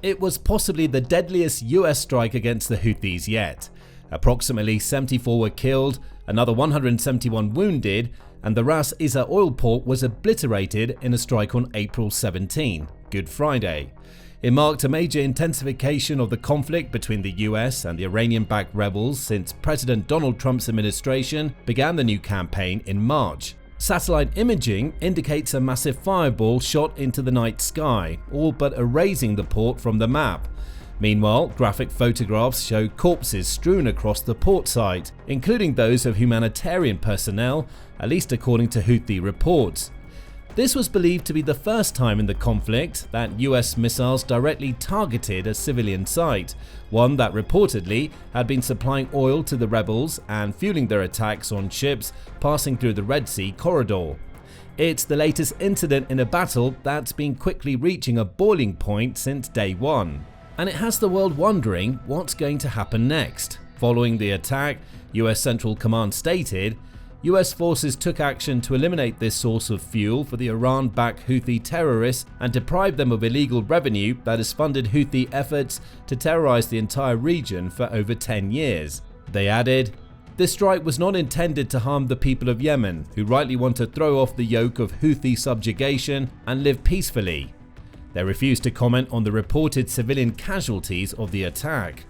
It was possibly the deadliest US strike against the Houthis yet. Approximately 74 were killed, another 171 wounded, and the Ras Isa oil port was obliterated in a strike on April 17, Good Friday. It marked a major intensification of the conflict between the US and the Iranian-backed rebels since President Donald Trump's administration began the new campaign in March. Satellite imaging indicates a massive fireball shot into the night sky, all but erasing the port from the map. Meanwhile, graphic photographs show corpses strewn across the port site, including those of humanitarian personnel, at least according to Houthi reports. This was believed to be the first time in the conflict that US missiles directly targeted a civilian site, one that reportedly had been supplying oil to the rebels and fueling their attacks on ships passing through the Red Sea corridor. It's the latest incident in a battle that's been quickly reaching a boiling point since day one. And it has the world wondering what's going to happen next. Following the attack, US Central Command stated, US forces took action to eliminate this source of fuel for the Iran-backed Houthi terrorists and deprive them of illegal revenue that has funded Houthi efforts to terrorize the entire region for over 10 years. They added, "This strike was not intended to harm the people of Yemen, who rightly want to throw off the yoke of Houthi subjugation and live peacefully." They refused to comment on the reported civilian casualties of the attack.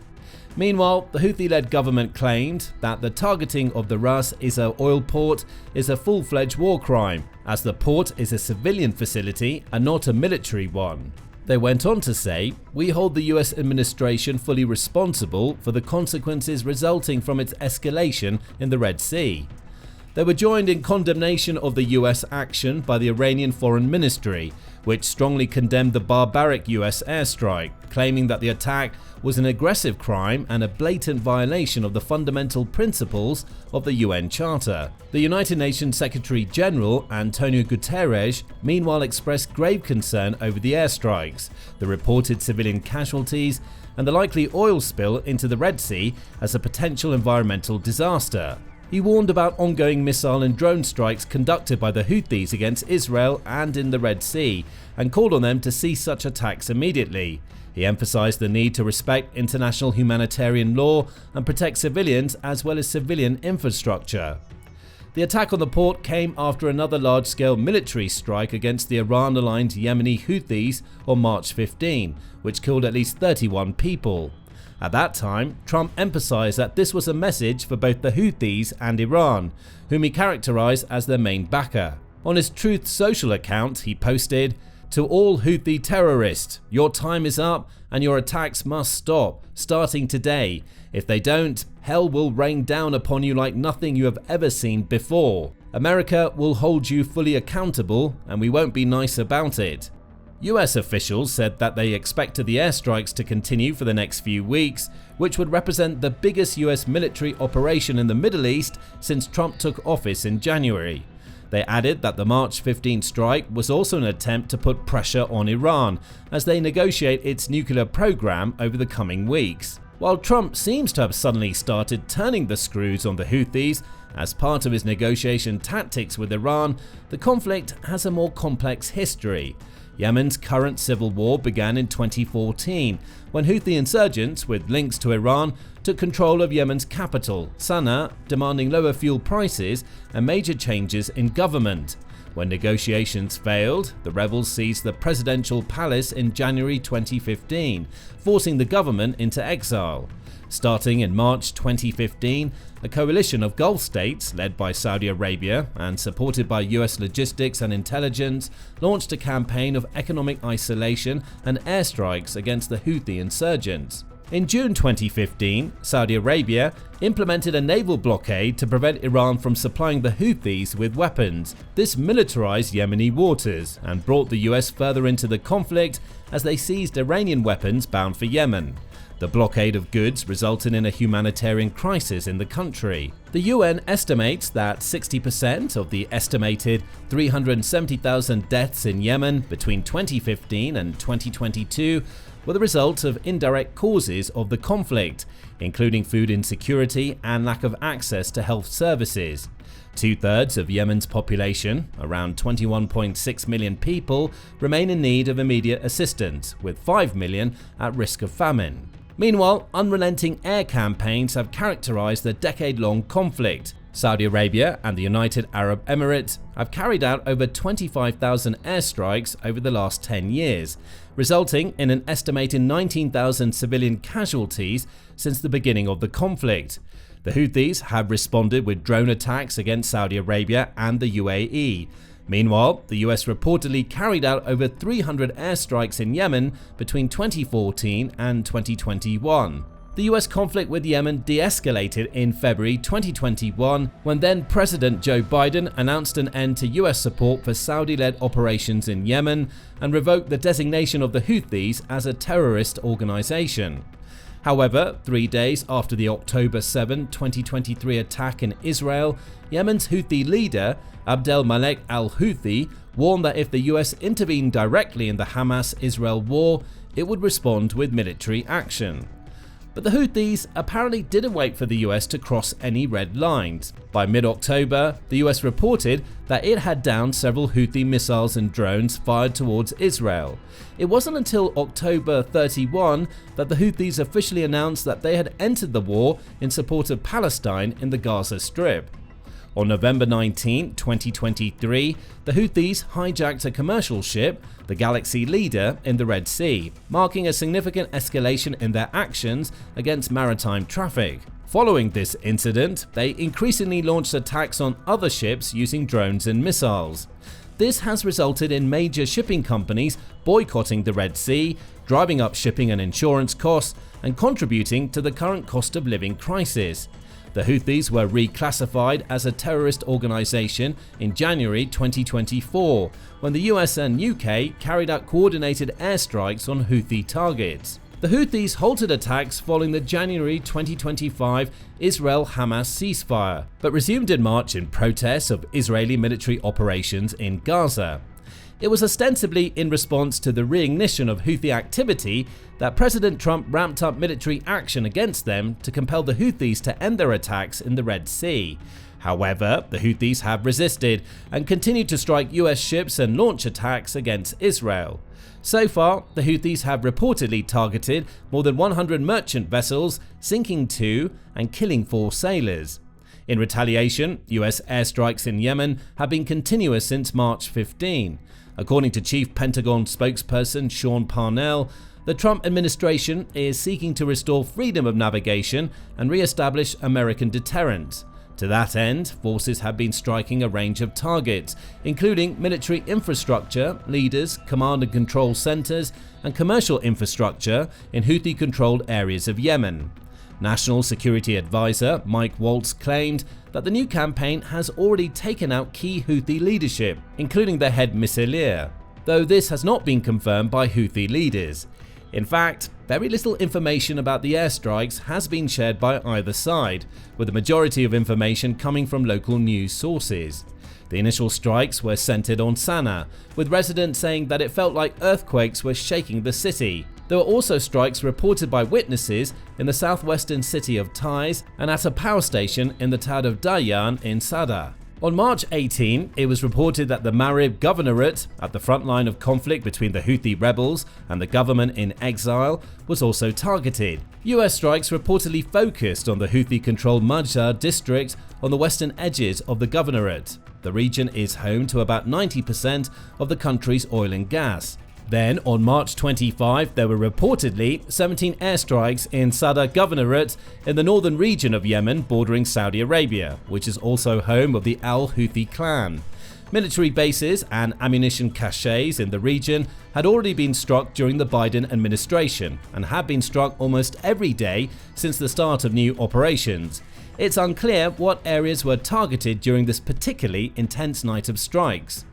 Meanwhile, the Houthi-led government claimed that the targeting of the Ras Isa oil port is a full-fledged war crime, as the port is a civilian facility and not a military one. They went on to say, "We hold the US administration fully responsible for the consequences resulting from its escalation in the Red Sea." They were joined in condemnation of the US action by the Iranian Foreign Ministry, which strongly condemned the barbaric US airstrike, claiming that the attack was an aggressive crime and a blatant violation of the fundamental principles of the UN Charter. The United Nations Secretary General Antonio Guterres meanwhile expressed grave concern over the airstrikes, the reported civilian casualties, and the likely oil spill into the Red Sea as a potential environmental disaster. He warned about ongoing missile and drone strikes conducted by the Houthis against Israel and in the Red Sea, and called on them to cease such attacks immediately. He emphasized the need to respect international humanitarian law and protect civilians as well as civilian infrastructure. The attack on the port came after another large-scale military strike against the Iran-aligned Yemeni Houthis on March 15, which killed at least 31 people. At that time, Trump emphasized that this was a message for both the Houthis and Iran, whom he characterized as their main backer. On his Truth Social account, he posted, "To all Houthi terrorists, your time is up and your attacks must stop, starting today. If they don't, hell will rain down upon you like nothing you have ever seen before. America will hold you fully accountable and we won't be nice about it." US officials said that they expected the airstrikes to continue for the next few weeks, which would represent the biggest US military operation in the Middle East since Trump took office in January. They added that the March 15 strike was also an attempt to put pressure on Iran as they negotiate its nuclear program over the coming weeks. While Trump seems to have suddenly started turning the screws on the Houthis as part of his negotiation tactics with Iran, the conflict has a more complex history. Yemen's current civil war began in 2014, when Houthi insurgents with links to Iran took control of Yemen's capital, Sana'a, demanding lower fuel prices and major changes in government. When negotiations failed, the rebels seized the presidential palace in January 2015, forcing the government into exile. Starting in March 2015, a coalition of Gulf states, led by Saudi Arabia and supported by US logistics and intelligence, launched a campaign of economic isolation and airstrikes against the Houthi insurgents. In June 2015, Saudi Arabia implemented a naval blockade to prevent Iran from supplying the Houthis with weapons. This militarized Yemeni waters and brought the US further into the conflict as they seized Iranian weapons bound for Yemen. The blockade of goods resulted in a humanitarian crisis in the country. The UN estimates that 60% of the estimated 370,000 deaths in Yemen between 2015 and 2022 were the result of indirect causes of the conflict, including food insecurity and lack of access to health services. 2/3 of Yemen's population, around 21.6 million people, remain in need of immediate assistance, with 5 million at risk of famine. Meanwhile, unrelenting air campaigns have characterized the decade-long conflict. Saudi Arabia and the United Arab Emirates have carried out over 25,000 airstrikes over the last 10 years, resulting in an estimated 19,000 civilian casualties since the beginning of the conflict. The Houthis have responded with drone attacks against Saudi Arabia and the UAE. Meanwhile, the US reportedly carried out over 300 airstrikes in Yemen between 2014 and 2021. The US conflict with Yemen de-escalated in February 2021 when then-President Joe Biden announced an end to US support for Saudi-led operations in Yemen and revoked the designation of the Houthis as a terrorist organization. However, 3 days after the October 7, 2023 attack in Israel, Yemen's Houthi leader, Abdel Malek al-Houthi, warned that if the US intervened directly in the Hamas-Israel war, it would respond with military action. But the Houthis apparently didn't wait for the US to cross any red lines. By mid-October, the US reported that it had downed several Houthi missiles and drones fired towards Israel. It wasn't until October 31 that the Houthis officially announced that they had entered the war in support of Palestine in the Gaza Strip. On November 19, 2023, the Houthis hijacked a commercial ship, the Galaxy Leader, in the Red Sea, marking a significant escalation in their actions against maritime traffic. Following this incident, they increasingly launched attacks on other ships using drones and missiles. This has resulted in major shipping companies boycotting the Red Sea, driving up shipping and insurance costs, and contributing to the current cost of living crisis. The Houthis were reclassified as a terrorist organization in January 2024, when the US and UK carried out coordinated airstrikes on Houthi targets. The Houthis halted attacks following the January 2025 Israel-Hamas ceasefire, but resumed in March in protest of Israeli military operations in Gaza. It was ostensibly in response to the reignition of Houthi activity that President Trump ramped up military action against them to compel the Houthis to end their attacks in the Red Sea. However, the Houthis have resisted and continued to strike US ships and launch attacks against Israel. So far, the Houthis have reportedly targeted more than 100 merchant vessels, sinking 2 and killing 4 sailors. In retaliation, US airstrikes in Yemen have been continuous since March 15. According to Chief Pentagon spokesperson Sean Parnell, the Trump administration is seeking to restore freedom of navigation and re-establish American deterrence. To that end, forces have been striking a range of targets, including military infrastructure, leaders, command and control centers, and commercial infrastructure in Houthi-controlled areas of Yemen. National Security Advisor Mike Waltz claimed that the new campaign has already taken out key Houthi leadership, including their head missileer, though this has not been confirmed by Houthi leaders. In fact, very little information about the airstrikes has been shared by either side, with the majority of information coming from local news sources. The initial strikes were centered on Sana'a, with residents saying that it felt like earthquakes were shaking the city. There were also strikes reported by witnesses in the southwestern city of Taiz and at a power station in the town of Dayan in Sada. On March 18, it was reported that the Marib Governorate, at the front line of conflict between the Houthi rebels and the government in exile, was also targeted. US strikes reportedly focused on the Houthi-controlled Majda district on the western edges of the governorate. The region is home to about 90% of the country's oil and gas. Then, on March 25, there were reportedly 17 airstrikes in Sada Governorate in the northern region of Yemen bordering Saudi Arabia, which is also home of the al-Houthi clan. Military bases and ammunition caches in the region had already been struck during the Biden administration and have been struck almost every day since the start of new operations. It's unclear what areas were targeted during this particularly intense night of strikes.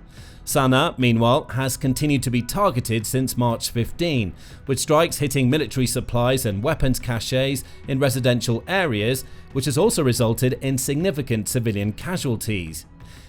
Sana'a, meanwhile, has continued to be targeted since March 15, with strikes hitting military supplies and weapons caches in residential areas, which has also resulted in significant civilian casualties.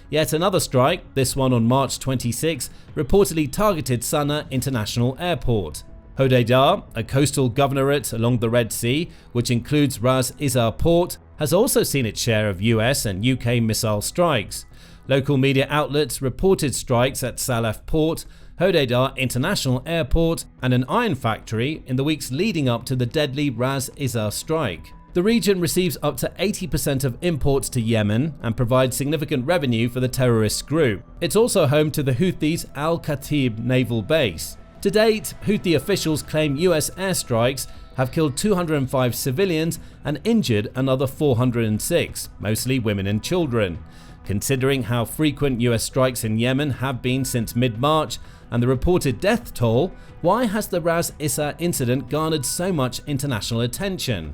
Yet another strike, this one on March 26, reportedly targeted Sana'a International Airport. Hodeidah, a coastal governorate along the Red Sea, which includes Ras Isa port, has also seen its share of US and UK missile strikes. Local media outlets reported strikes at Salaf Port, Hodeidah International Airport, and an iron factory in the weeks leading up to the deadly Ras Isa strike. The region receives up to 80% of imports to Yemen and provides significant revenue for the terrorist group. It's also home to the Houthis' Al-Khatib naval base. To date, Houthi officials claim US airstrikes have killed 205 civilians and injured another 406, mostly women and children. Considering how frequent US strikes in Yemen have been since mid-March and the reported death toll, why has the Ras Isa incident garnered so much international attention?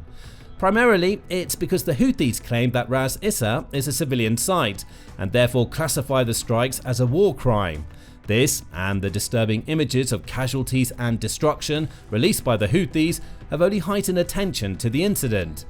Primarily, it's because the Houthis claim that Ras Isa is a civilian site and therefore classify the strikes as a war crime. This, and the disturbing images of casualties and destruction released by the Houthis, have only heightened attention to the incident.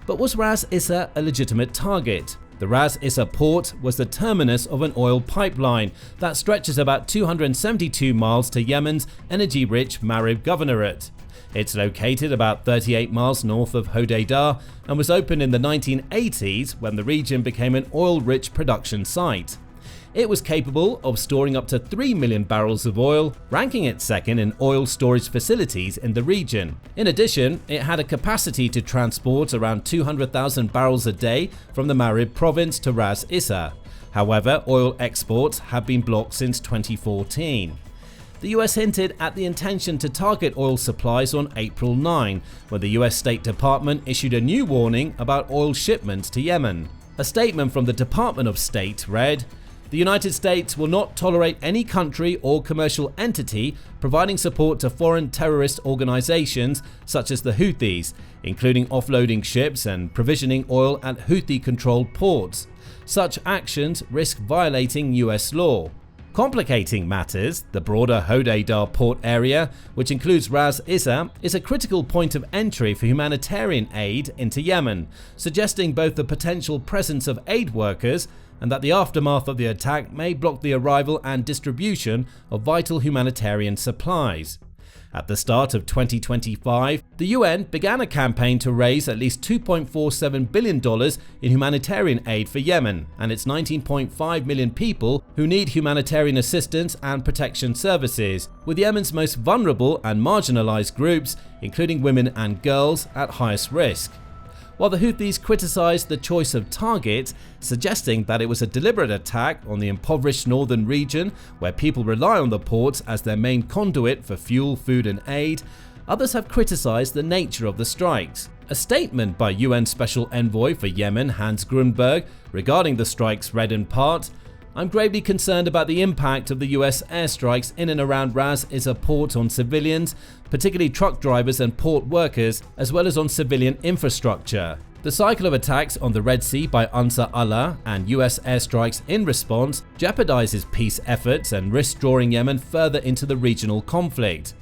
But was Ras Isa a legitimate target? The Ras Isa port was the terminus of an oil pipeline that stretches about 272 miles to Yemen's energy-rich Marib Governorate. It's located about 38 miles north of Hodeidah and was opened in the 1980s when the region became an oil-rich production site. It was capable of storing up to 3 million barrels of oil, ranking it second in oil storage facilities in the region. In addition, it had a capacity to transport around 200,000 barrels a day from the Marib province to Ras Isa. However, oil exports have been blocked since 2014. The US hinted at the intention to target oil supplies on April 9, when the US State Department issued a new warning about oil shipments to Yemen. A statement from the Department of State read, "The United States will not tolerate any country or commercial entity providing support to foreign terrorist organizations such as the Houthis, including offloading ships and provisioning oil at Houthi-controlled ports. Such actions risk violating US law." Complicating matters, the broader Hodeidah port area, which includes Ras Isa, is a critical point of entry for humanitarian aid into Yemen, suggesting both the potential presence of aid workers and that the aftermath of the attack may block the arrival and distribution of vital humanitarian supplies. At the start of 2025, the UN began a campaign to raise at least $2.47 billion in humanitarian aid for Yemen and its 19.5 million people who need humanitarian assistance and protection services, with Yemen's most vulnerable and marginalized groups, including women and girls, at highest risk. While the Houthis criticized the choice of target, suggesting that it was a deliberate attack on the impoverished northern region where people rely on the ports as their main conduit for fuel, food and aid, others have criticized the nature of the strikes. A statement by UN Special Envoy for Yemen Hans Grunberg regarding the strikes read in part, "I'm gravely concerned about the impact of the US airstrikes in and around Ras Isa port on civilians, particularly truck drivers and port workers, as well as on civilian infrastructure. The cycle of attacks on the Red Sea by Ansar Allah and US airstrikes in response jeopardizes peace efforts and risks drawing Yemen further into the regional conflict.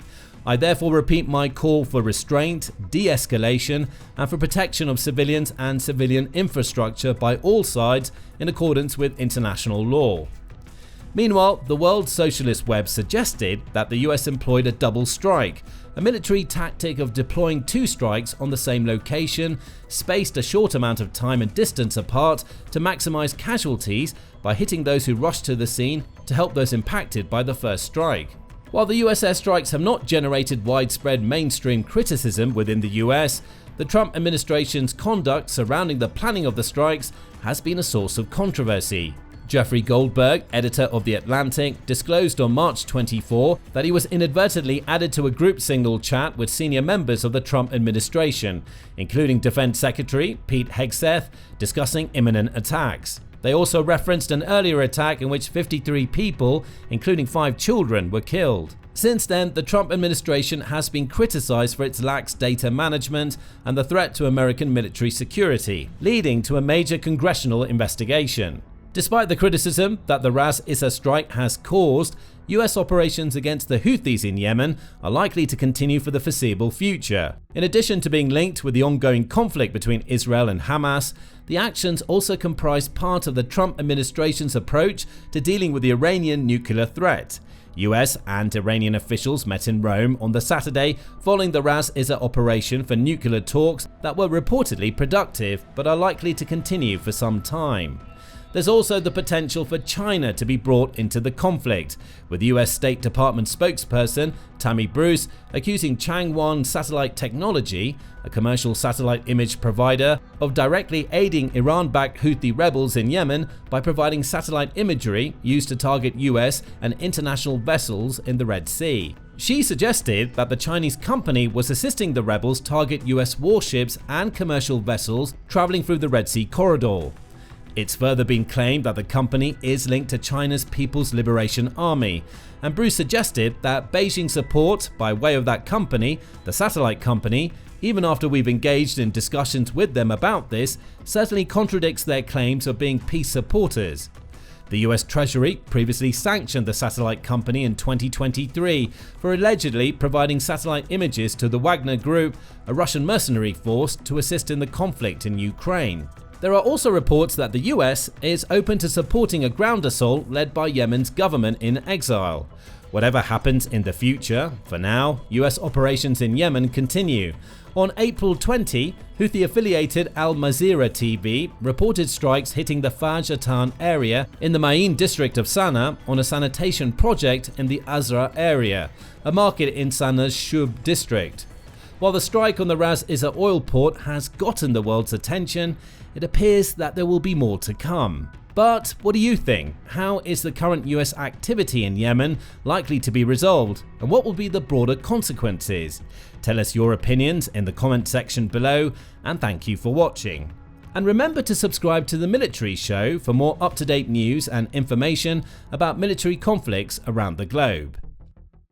I therefore repeat my call for restraint, de-escalation, and for protection of civilians and civilian infrastructure by all sides in accordance with international law." Meanwhile, the World Socialist Web suggested that the US employed a double strike, a military tactic of deploying two strikes on the same location, spaced a short amount of time and distance apart to maximize casualties by hitting those who rushed to the scene to help those impacted by the first strike. While the US airstrikes have not generated widespread mainstream criticism within the US, the Trump administration's conduct surrounding the planning of the strikes has been a source of controversy. Jeffrey Goldberg, editor of The Atlantic, disclosed on March 24 that he was inadvertently added to a group signal chat with senior members of the Trump administration, including Defense Secretary Pete Hegseth, discussing imminent attacks. They also referenced an earlier attack in which 53 people, including 5 children, were killed. Since then, the Trump administration has been criticized for its lax data management and the threat to American military security, leading to a major congressional investigation. Despite the criticism that the Ras Isa strike has caused, US operations against the Houthis in Yemen are likely to continue for the foreseeable future. In addition to being linked with the ongoing conflict between Israel and Hamas, the actions also comprise part of the Trump administration's approach to dealing with the Iranian nuclear threat. US and Iranian officials met in Rome on the Saturday following the Ras Isa operation for nuclear talks that were reportedly productive but are likely to continue for some time. There's also the potential for China to be brought into the conflict, with US State Department spokesperson Tammy Bruce accusing Changwon Satellite Technology, a commercial satellite image provider, of directly aiding Iran-backed Houthi rebels in Yemen by providing satellite imagery used to target US and international vessels in the Red Sea. She suggested that the Chinese company was assisting the rebels target US warships and commercial vessels traveling through the Red Sea corridor. It's further been claimed that the company is linked to China's People's Liberation Army, and Bruce suggested that Beijing's support by way of that company, the satellite company, even after we've engaged in discussions with them about this, certainly contradicts their claims of being peace supporters. The US Treasury previously sanctioned the satellite company in 2023 for allegedly providing satellite images to the Wagner Group, a Russian mercenary force, to assist in the conflict in Ukraine. There are also reports that the US is open to supporting a ground assault led by Yemen's government in exile. Whatever happens in the future, for now, US operations in Yemen continue. On April 20, Houthi-affiliated Al Mazira TV reported strikes hitting the Fajatan area in the Ma'in district of Sana'a on a sanitation project in the Azra area, a market in Sana'a's Shub district. While the strike on the Ras Isa oil port has gotten the world's attention, it appears that there will be more to come. But what do you think? How is the current US activity in Yemen likely to be resolved, and what will be the broader consequences? Tell us your opinions in the comment section below, and thank you for watching. And remember to subscribe to The Military Show for more up-to-date news and information about military conflicts around the globe.